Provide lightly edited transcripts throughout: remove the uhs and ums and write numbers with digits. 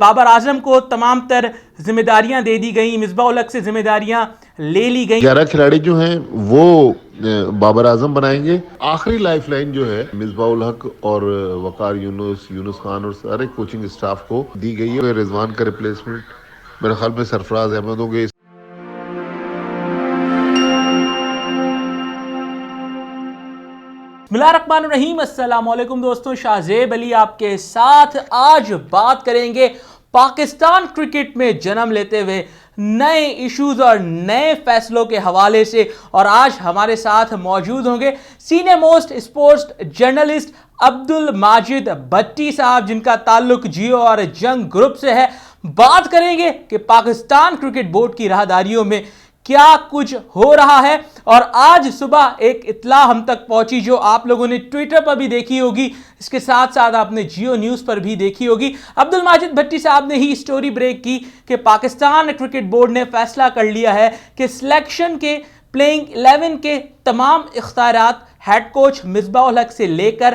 بابر اعظم کو تمام تر ذمہ داریاں دے دی گئیں، مصباح الحق سے ذمہ داریاں لے لی گئیں۔ 11 کھلاڑی جو ہیں وہ بابر اعظم بنائیں گے۔ آخری لائف لائن جو ہے مصباح الحق اور وقار یونس خان اور سارے کوچنگ اسٹاف کو دی گئی ہے۔ رضوان کا ریپلیسمنٹ میرے خیال میں سرفراز احمد ہوں گے۔ بسم اللہ الرحمن الرحیم، السلام علیکم دوستوں، شاہ زیب علی آپ کے ساتھ۔ آج بات کریں گے پاکستان کرکٹ میں جنم لیتے ہوئے نئے ایشوز اور نئے فیصلوں کے حوالے سے، اور آج ہمارے ساتھ موجود ہوں گے senior most sports journalist Abdul Majid Bhatti صاحب، جن کا تعلق جیو اور جنگ گروپ سے ہے۔ بات کریں گے کہ پاکستان کرکٹ بورڈ کی راہداریوں میں کیا کچھ ہو رہا ہے، اور آج صبح ایک اطلاع ہم تک پہنچی جو آپ لوگوں نے ٹویٹر پر بھی دیکھی ہوگی، اس کے ساتھ ساتھ آپ نے جیو نیوز پر بھی دیکھی ہوگی۔ عبدالماجد بھٹی صاحب نے ہی سٹوری بریک کی کہ پاکستان کرکٹ بورڈ نے فیصلہ کر لیا ہے کہ سلیکشن کے پلینگ 11 کے تمام اختیارات ہیڈ کوچ مصباح الحق سے لے کر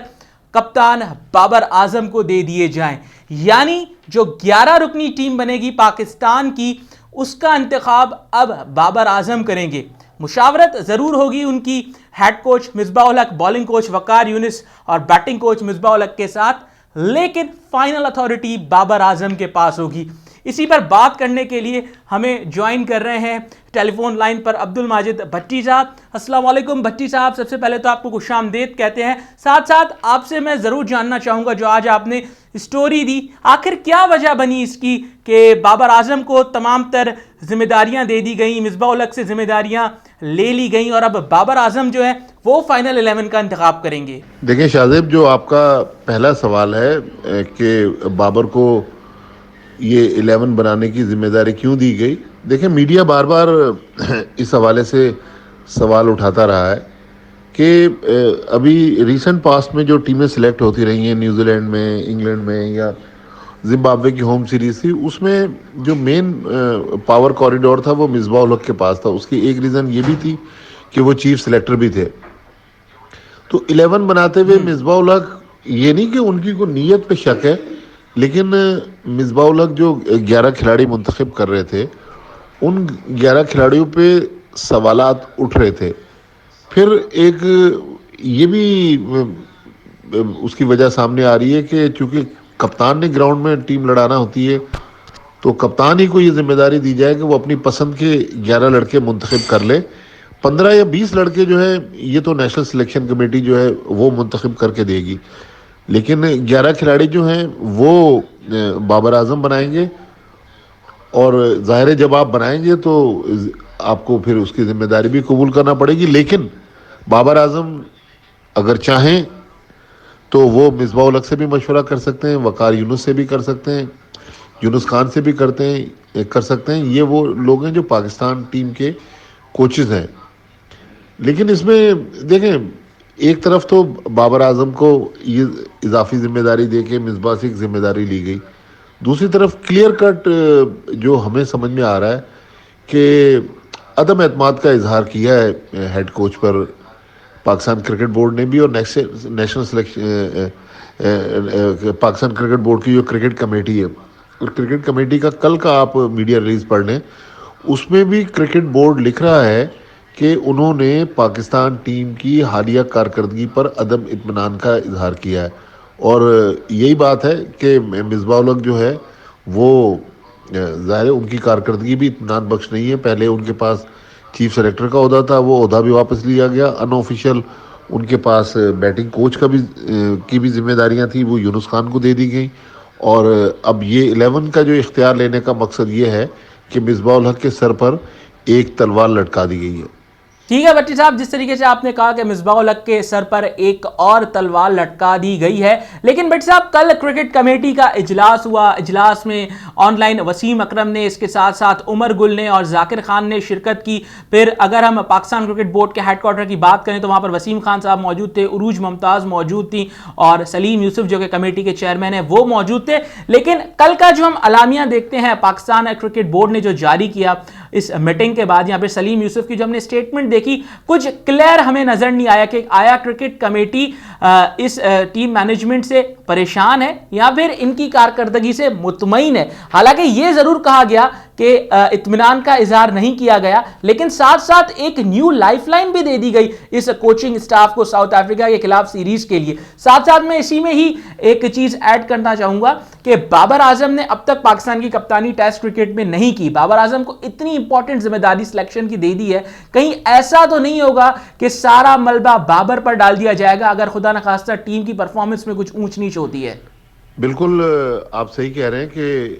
کپتان بابر اعظم کو دے دیے جائیں، یعنی جو 11 رکنی ٹیم بنے گی پاکستان کی، اس کا انتخاب اب بابر اعظم کریں گے۔ مشاورت ضرور ہوگی ان کی ہیڈ کوچ مصباح الحق، بالنگ کوچ وقار یونس اور بیٹنگ کوچ مصباح الحق کے ساتھ، لیکن فائنل اتھارٹی بابر اعظم کے پاس ہوگی۔ اسی پر بات کرنے کے لیے ہمیں جوائن کر رہے ہیں ٹیلی فون لائن پر عبدالماجد بھٹی صاحب۔ السلام علیکم بھٹی صاحب، سب سے پہلے تو آپ کو خوش آمدید کہتے ہیں۔ ساتھ ساتھ آپ سے میں ضرور جاننا چاہوں گا، جو آج آپ نے اسٹوری دی، آخر کیا وجہ بنی اس کی کہ بابر اعظم کو تمام تر ذمہ داریاں دے دی گئیں، مصباح الحق سے ذمہ داریاں لے لی گئیں، اور اب بابر اعظم جو ہے وہ فائنل 11 کا انتخاب کریں گے؟ دیکھیں شاہزیب، جو آپ کا پہلا سوال ہے کہ بابر کو یہ 11 بنانے کی ذمہ داری کیوں دی گئی، دیکھیں میڈیا بار بار اس حوالے سے سوال اٹھاتا رہا ہے کہ ابھی ریسنٹ پاسٹ میں جو ٹیمیں سلیکٹ ہوتی رہی ہیں، نیوزی لینڈ میں، انگلینڈ میں یا زمبابوے کی ہوم سیریز تھی، اس میں جو مین پاور کوریڈور تھا وہ مصباح الحق کے پاس تھا۔ اس کی ایک ریزن یہ بھی تھی کہ وہ چیف سلیکٹر بھی تھے۔ تو 11 بناتے ہوئے مصباح الحق، یہ نہیں کہ ان کی کوئی نیت پہ شک ہے، لیکن مصباح الحق جو 11 کھلاڑی منتخب کر رہے تھے، ان 11 کھلاڑیوں پہ سوالات اٹھ رہے تھے۔ پھر ایک یہ بھی اس کی وجہ سامنے آ رہی ہے کہ چونکہ کپتان نے گراؤنڈ میں ٹیم لڑانا ہوتی ہے، تو کپتان ہی کو یہ ذمہ داری دی جائے کہ وہ اپنی پسند کے 11 لڑکے منتخب کر لے۔ 15 یا 20 لڑکے جو ہیں یہ تو نیشنل سلیکشن کمیٹی جو ہے وہ منتخب کر کے دے گی، لیکن 11 کھلاڑی جو ہیں وہ بابر اعظم بنائیں گے، اور ظاہر ہے جب آپ بنائیں گے تو آپ کو پھر اس کی ذمہ داری بھی قبول کرنا پڑے گی۔ لیکن بابر اعظم اگر چاہیں تو وہ مصباح الحق سے بھی مشورہ کر سکتے ہیں، وقار یونس سے بھی کر سکتے ہیں، یونس خان سے بھی کر سکتے ہیں۔ یہ وہ لوگ ہیں جو پاکستان ٹیم کے کوچز ہیں۔ لیکن اس میں دیکھیں، ایک طرف تو بابر اعظم کو یہ اضافی ذمہ داری دے کے مصباح سے ایک ذمہ داری لی گئی، دوسری طرف کلیئر کٹ جو ہمیں سمجھ میں آ رہا ہے کہ عدم اعتماد کا اظہار کیا ہے ہیڈ کوچ پر پاکستان کرکٹ بورڈ نے بھی، اور national selection Pakistan cricket board کی جو کرکٹ کمیٹی ہے، اور کرکٹ کمیٹی کا کل کا آپ میڈیا ریلیز پڑھ لیں، اس میں بھی کرکٹ بورڈ لکھ رہا ہے کہ انہوں نے پاکستان ٹیم کی حالیہ کارکردگی پر عدم اطمینان کا اظہار کیا ہے، اور یہی بات ہے کہ مصباح الحق جو ہے وہ ظاہر ہے ان کی کارکردگی بھی اطمینان بخش نہیں ہے۔ پہلے ان کے پاس چیف سلیکٹر کا عہدہ تھا، وہ عہدہ بھی واپس لیا گیا، ان آفیشیل ان کے پاس بیٹنگ کوچ کی بھی ذمہ داریاں تھیں، وہ یونس خان کو دے دی گئیں، اور اب یہ 11 کا جو اختیار لینے کا مقصد یہ ہے کہ مصباح الحق کے سر پر ایک تلوار لٹکا دی گئی ہے۔ ٹھیک ہے بھٹی صاحب، جس طریقے سے آپ نے کہا کہ مصباح الحق کے سر پر ایک اور تلوار لٹکا دی گئی ہے، لیکن بھٹی صاحب کل کرکٹ کمیٹی کا اجلاس ہوا، اجلاس میں آن لائن وسیم اکرم نے، اس کے ساتھ ساتھ عمر گل نے اور ذاکر خان نے شرکت کی۔ پھر اگر ہم پاکستان کرکٹ بورڈ کے ہیڈ کوارٹر کی بات کریں تو وہاں پر وسیم خان صاحب موجود تھے، عروج ممتاز موجود تھیں، اور سلیم یوسف جو کہ کمیٹی کے چیئرمین ہیں وہ موجود تھے۔ لیکن کل کا جو ہم اعلامیہ دیکھتے ہیں پاکستان کرکٹ بورڈ نے جو جاری کیا، اس میٹنگ کے بعد یہاں پہ سلیم یوسف کی جو ہم نے اسٹیٹمنٹ دیکھی, کچھ کلیئر ہمیں نظر نہیں آیا کہ آیا کرکٹ کمیٹی اس ٹیم مینجمنٹ سے پریشان ہے یا پھر ان کی کارکردگی سے مطمئن ہے. حالانکہ یہ ضرور کہا گیا کہ اطمینان کا اظہار نہیں کیا گیا, لیکن ساتھ ساتھ ایک نیو لائف لائن بھی دے دی گئی اس کوچنگ سٹاف کو ساؤتھ افریقہ کے خلاف سیریز کے لیے. ساتھ ساتھ میں اسی میں ہی ایک چیز ایڈ کرنا چاہوں گا کہ بابر اعظم نے اب تک پاکستان کی کپتانی ٹیسٹ کرکٹ میں نہیں کی. بابر اعظم کو اتنی امپورٹنٹ ذمہ داری سلیکشن کی دے دی ہے, کہیں ایسا تو نہیں ہوگا کہ سارا ملبہ بابر پر ڈال دیا جائے گا اگر خدا نخواستہ ٹیم کی پرفارمنس میں کچھ اونچ نیچ ہوتی ہے. بالکل آپ صحیح کہہ رہے ہیں کہ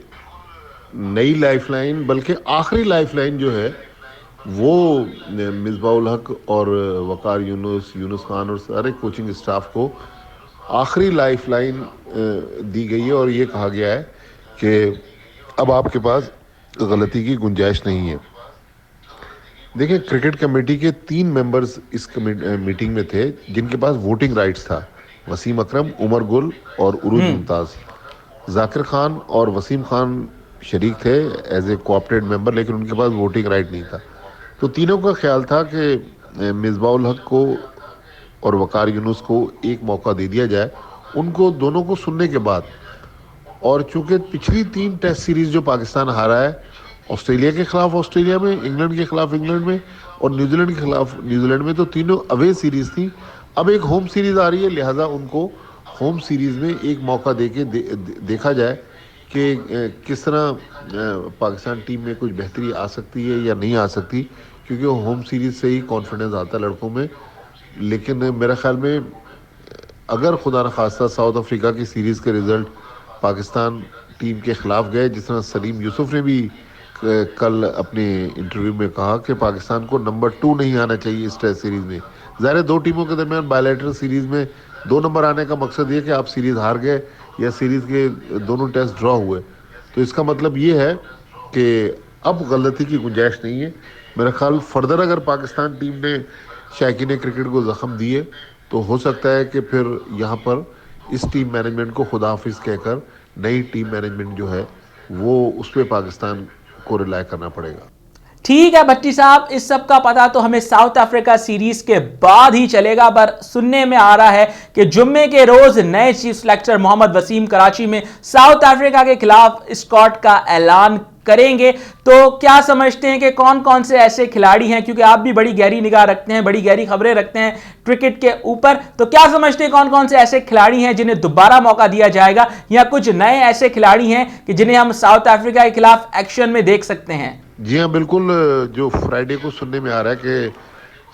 نئی لائف لائن, بلکہ آخری لائف لائن جو ہے وہ مصباح الحق اور وقار یونس خان اور سارے کوچنگ اسٹاف کو آخری لائف لائن دی گئی ہے, اور یہ کہا گیا ہے کہ اب آپ کے پاس غلطی کی گنجائش نہیں ہے. دیکھیں, کرکٹ کمیٹی کے 3 ممبرز اس میٹنگ میں تھے جن کے پاس ووٹنگ رائٹس تھا. وسیم اکرم, عمر گل اور عروج ممتاز. ذاکر خان اور وسیم خان شریک تھے ایز اے کوآپریٹ ممبر, لیکن ان کے پاس ووٹنگ رائٹ نہیں تھا. تو تینوں کا خیال تھا کہ مصباح الحق کو اور وقار یونس کو ایک موقع دے دیا جائے ان کو دونوں کو سننے کے بعد. اور چونکہ پچھلی 3 ٹیسٹ سیریز جو پاکستان ہارا ہے, آسٹریلیا کے خلاف آسٹریلیا میں, انگلینڈ کے خلاف انگلینڈ میں اور نیوزی لینڈ کے خلاف نیوزی لینڈ میں, تو تینوں اوے سیریز تھی. اب ایک ہوم سیریز آ رہی ہے, لہٰذا ان کو ہوم سیریز میں ایک موقع دے کے دیکھا جائے کہ کس طرح پاکستان ٹیم میں کچھ بہتری آ سکتی ہے یا نہیں آ سکتی, کیونکہ ہوم سیریز سے ہی کانفیڈنس آتا ہے لڑکوں میں. لیکن میرے خیال میں اگر خدا نخواستہ ساؤتھ افریقہ کی سیریز کے رزلٹ پاکستان ٹیم کے خلاف گئے, جس طرح سلیم یوسف نے بھی کل اپنے انٹرویو میں کہا کہ پاکستان کو نمبر 2 نہیں آنا چاہیے اس ٹیسٹ سیریز میں. ظاہر ہے 2 ٹیموں کے درمیان بائیلیٹرل سیریز میں 2 نمبر آنے کا مقصد یہ کہ آپ سیریز ہار گئے یا سیریز کے دونوں ٹیسٹ ڈرا ہوئے, تو اس کا مطلب یہ ہے کہ اب غلطی کی گنجائش نہیں ہے. میرا خیال فردر اگر پاکستان ٹیم نے شائقین کرکٹ کو زخم دیے تو ہو سکتا ہے کہ پھر یہاں پر اس ٹیم مینجمنٹ کو خدا حافظ کہہ کر نئی ٹیم مینجمنٹ جو ہے وہ اس پہ پاکستان کو ریلائی کرنا پڑے گا. ٹھیک ہے بھٹی صاحب, اس سب کا پتہ تو ہمیں ساؤتھ افریقہ سیریز کے بعد ہی چلے گا, پر سننے میں آ رہا ہے کہ جمعے کے روز نئے چیف سلیکٹر محمد وسیم کراچی میں ساؤتھ افریقہ کے خلاف اسکواڈ کا اعلان کریں گے. تو کیا سمجھتے ہیں کہ کون کون سے ایسے کھلاڑی ہیں, کیونکہ آپ بھی بڑی گہری نگاہ رکھتے ہیں, بڑی گہری خبریں رکھتے ہیں کرکٹ کے اوپر, تو کیا سمجھتے ہیں کون کون سے ایسے کھلاڑی ہیں جنہیں دوبارہ موقع دیا جائے گا, یا کچھ نئے ایسے کھلاڑی ہیں کہ جنہیں ہم ساؤتھ افریقہ کے خلاف ایکشن میں دیکھ سکتے ہیں؟ جی ہاں بالکل, جو فرائیڈے کو سننے میں آ رہا ہے کہ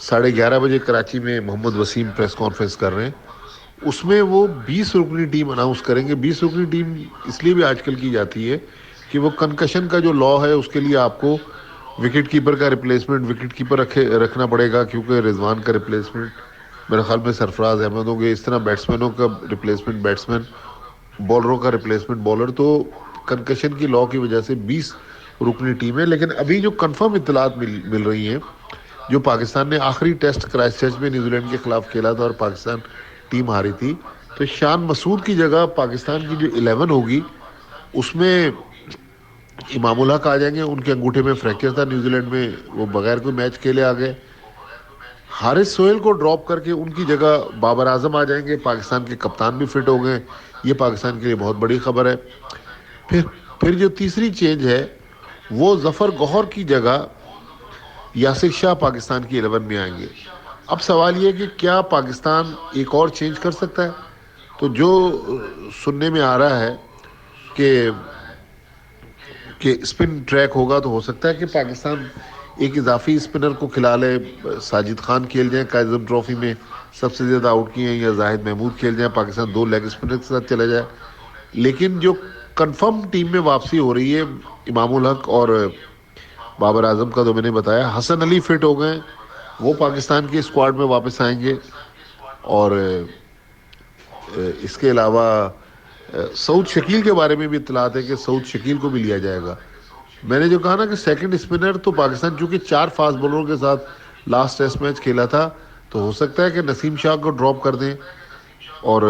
11:30 بجے کراچی میں محمد وسیم پریس کانفرنس کر رہے ہیں, اس میں وہ 20 رکنی ٹیم اناؤنس کریں گے. 20 رکنی ٹیم اس لیے بھی آج کل کی جاتی ہے کہ وہ کنکشن کا جو لا ہے اس کے لیے آپ کو وکٹ کیپر کا ریپلیسمنٹ وکٹ کیپر رکھنا پڑے گا, کیونکہ رضوان کا ریپلیسمنٹ میرے خیال میں سرفراز احمد ہوں گے, اس طرح بیٹسمینوں کا ریپلیسمنٹ بیٹسمین, بالروں کا ریپلیسمنٹ بالر. تو کنکشن کی لا کی وجہ سے 20 رکنی ٹیم ہے. لیکن ابھی جو کنفرم اطلاعات مل رہی ہیں, جو پاکستان نے آخری ٹیسٹ کرائسٹ چرچ میں نیوزی لینڈ کے خلاف کھیلا تھا اور پاکستان ٹیم ہاری تھی, تو شان مسعود کی جگہ پاکستان کی جو 11 ہوگی اس میں امام الحق آ جائیں گے. ان کے انگوٹھے میں فریکچر تھا نیوزی لینڈ میں, وہ بغیر کوئی میچ کھیلے آ گئے. حارث سہیل کو ڈراپ کر کے ان کی جگہ بابر اعظم آ جائیں گے. پاکستان کے کپتان بھی فٹ ہو گئے, یہ پاکستان کے لیے بہت بڑی خبر ہے. پھر جو تیسری چینج ہے وہ ظفر گوہر کی جگہ یاسر شاہ پاکستان کی 11 میں آئیں گے. اب سوال یہ کہ کیا پاکستان ایک اور چینج کر سکتا ہے؟ تو جو سننے میں آ رہا ہے کہ اسپن ٹریک ہوگا, تو ہو سکتا ہے کہ پاکستان ایک اضافی اسپنر کو کھلا لے. ساجد خان کھیل جائیں, قائد اعظم ٹرافی میں سب سے زیادہ آؤٹ کیے ہیں, یا زاہد محمود کھیل جائیں, پاکستان 2 لیگ اسپنر کے ساتھ چلا جائے. لیکن جو کنفرم ٹیم میں واپسی ہو رہی ہے امام الحق اور بابر اعظم کا, تو میں نے بتایا حسن علی فٹ ہو گئے, وہ پاکستان کے اسکواڈ میں واپس آئیں گے. اور اس کے علاوہ سعود شکیل کے بارے میں بھی اطلاعات ہے کہ سعود شکیل کو بھی لیا جائے گا. میں نے جو کہا نا کہ سیکنڈ اسپنر, تو پاکستان چونکہ 4 فاسٹ بولروں کے ساتھ لاسٹ ٹیسٹ میچ کھیلا تھا, تو ہو سکتا ہے کہ نسیم شاہ کو ڈراپ کر دیں اور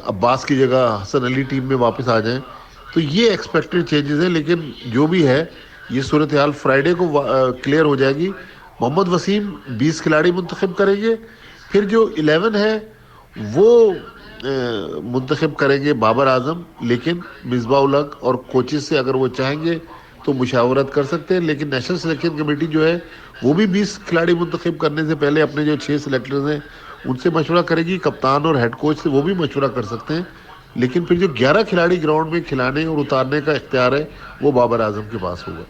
عباس کی جگہ حسن علی ٹیم میں واپس آ جائیں. تو یہ ایکسپیکٹڈ چینجز ہیں, لیکن جو بھی ہے یہ صورتحال فرائیڈے کو کلیئر ہو جائے گی. محمد وسیم 20 کھلاڑی منتخب کریں گے, پھر جو 11 ہے وہ منتخب کریں گے بابر اعظم, لیکن مصباح الحق اور کوچز سے اگر وہ چاہیں گے تو مشاورت کر سکتے ہیں. لیکن نیشنل سلیکشن کمیٹی جو ہے وہ بھی 20 کھلاڑی منتخب کرنے سے پہلے اپنے جو 6 سلیکٹرز ہیں ان سے مشورہ کرے گی. کپتان اور ہیڈ کوچ سے وہ بھی مشورہ کر سکتے ہیں, لیکن پھر جو 11 کھلاڑی گراؤنڈ میں کھلانے اور اتارنے کا اختیار ہے وہ بابر اعظم کے پاس ہوگا.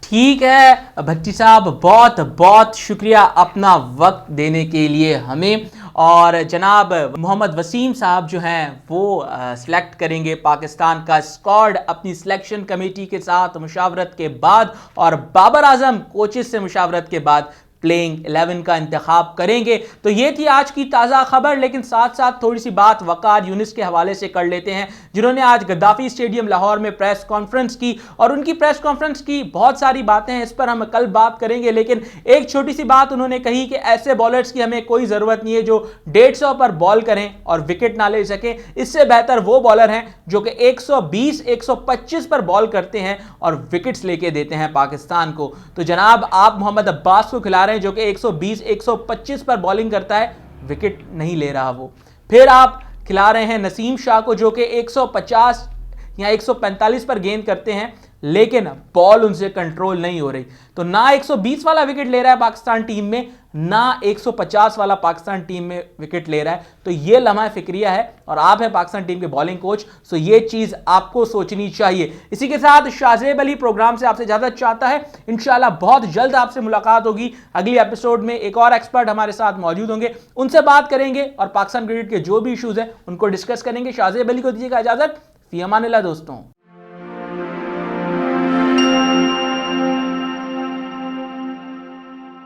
ٹھیک ہے بھٹی صاحب, بہت بہت شکریہ اپنا وقت دینے کے لیے ہمیں. اور جناب محمد وسیم صاحب جو ہیں وہ سلیکٹ کریں گے پاکستان کا اسکواڈ اپنی سلیکشن کمیٹی کے ساتھ مشاورت کے بعد, اور بابر اعظم کوچز سے مشاورت کے بعد پلینگ 11 کا انتخاب کریں گے. تو یہ تھی آج کی تازہ خبر, لیکن ساتھ ساتھ تھوڑی سی بات وقار یونس کے حوالے سے کر لیتے ہیں, جنہوں نے آج گدافی اسٹیڈیم لاہور میں پریس کانفرنس کی, اور ان کی پریس کانفرنس کی بہت ساری باتیں ہیں, اس پر ہم کل بات کریں گے. لیکن ایک چھوٹی سی بات انہوں نے کہی کہ ایسے بالرز کی ہمیں کوئی ضرورت نہیں ہے جو 150 پر بال کریں اور وکٹ نہ لے سکیں, اس سے بہتر وہ بالر ہیں جو کہ 120 125 پر بال کرتے ہیں اور وکٹس لے کے دیتے ہیں پاکستان کو. تو جناب آپ محمد عباس کو کھلا رہے ہیں جو کہ 120 125 پر بالنگ کرتا ہے, وکٹ نہیں لے رہا وہ. پھر آپ کھلا رہے ہیں نسیم شاہ کو جو کہ 150 یا 145 پر گیند کرتے ہیں, لیکن بال ان سے کنٹرول نہیں ہو رہی. تو نہ 120 والا وکٹ لے رہا ہے پاکستان ٹیم میں, نہ 150 والا پاکستان ٹیم میں وکٹ لے رہا ہے. تو یہ لمحہ فکریہ ہے, اور آپ ہیں پاکستان ٹیم کے بالنگ کوچ, سو یہ چیز آپ کو سوچنی چاہیے. اسی کے ساتھ شاہزیب علی پروگرام سے آپ سے اجازت چاہتا ہے. انشاءاللہ بہت جلد آپ سے ملاقات ہوگی. اگلی ایپیسوڈ میں ایک اور ایکسپرٹ ہمارے ساتھ موجود ہوں گے, ان سے بات کریں گے اور پاکستان کرکٹ کے جو بھی ایشوز ہیں ان کو ڈسکس کریں گے. شاہزیب علی کو دیجیے گا اجازت. فی امان اللہ دوستوں.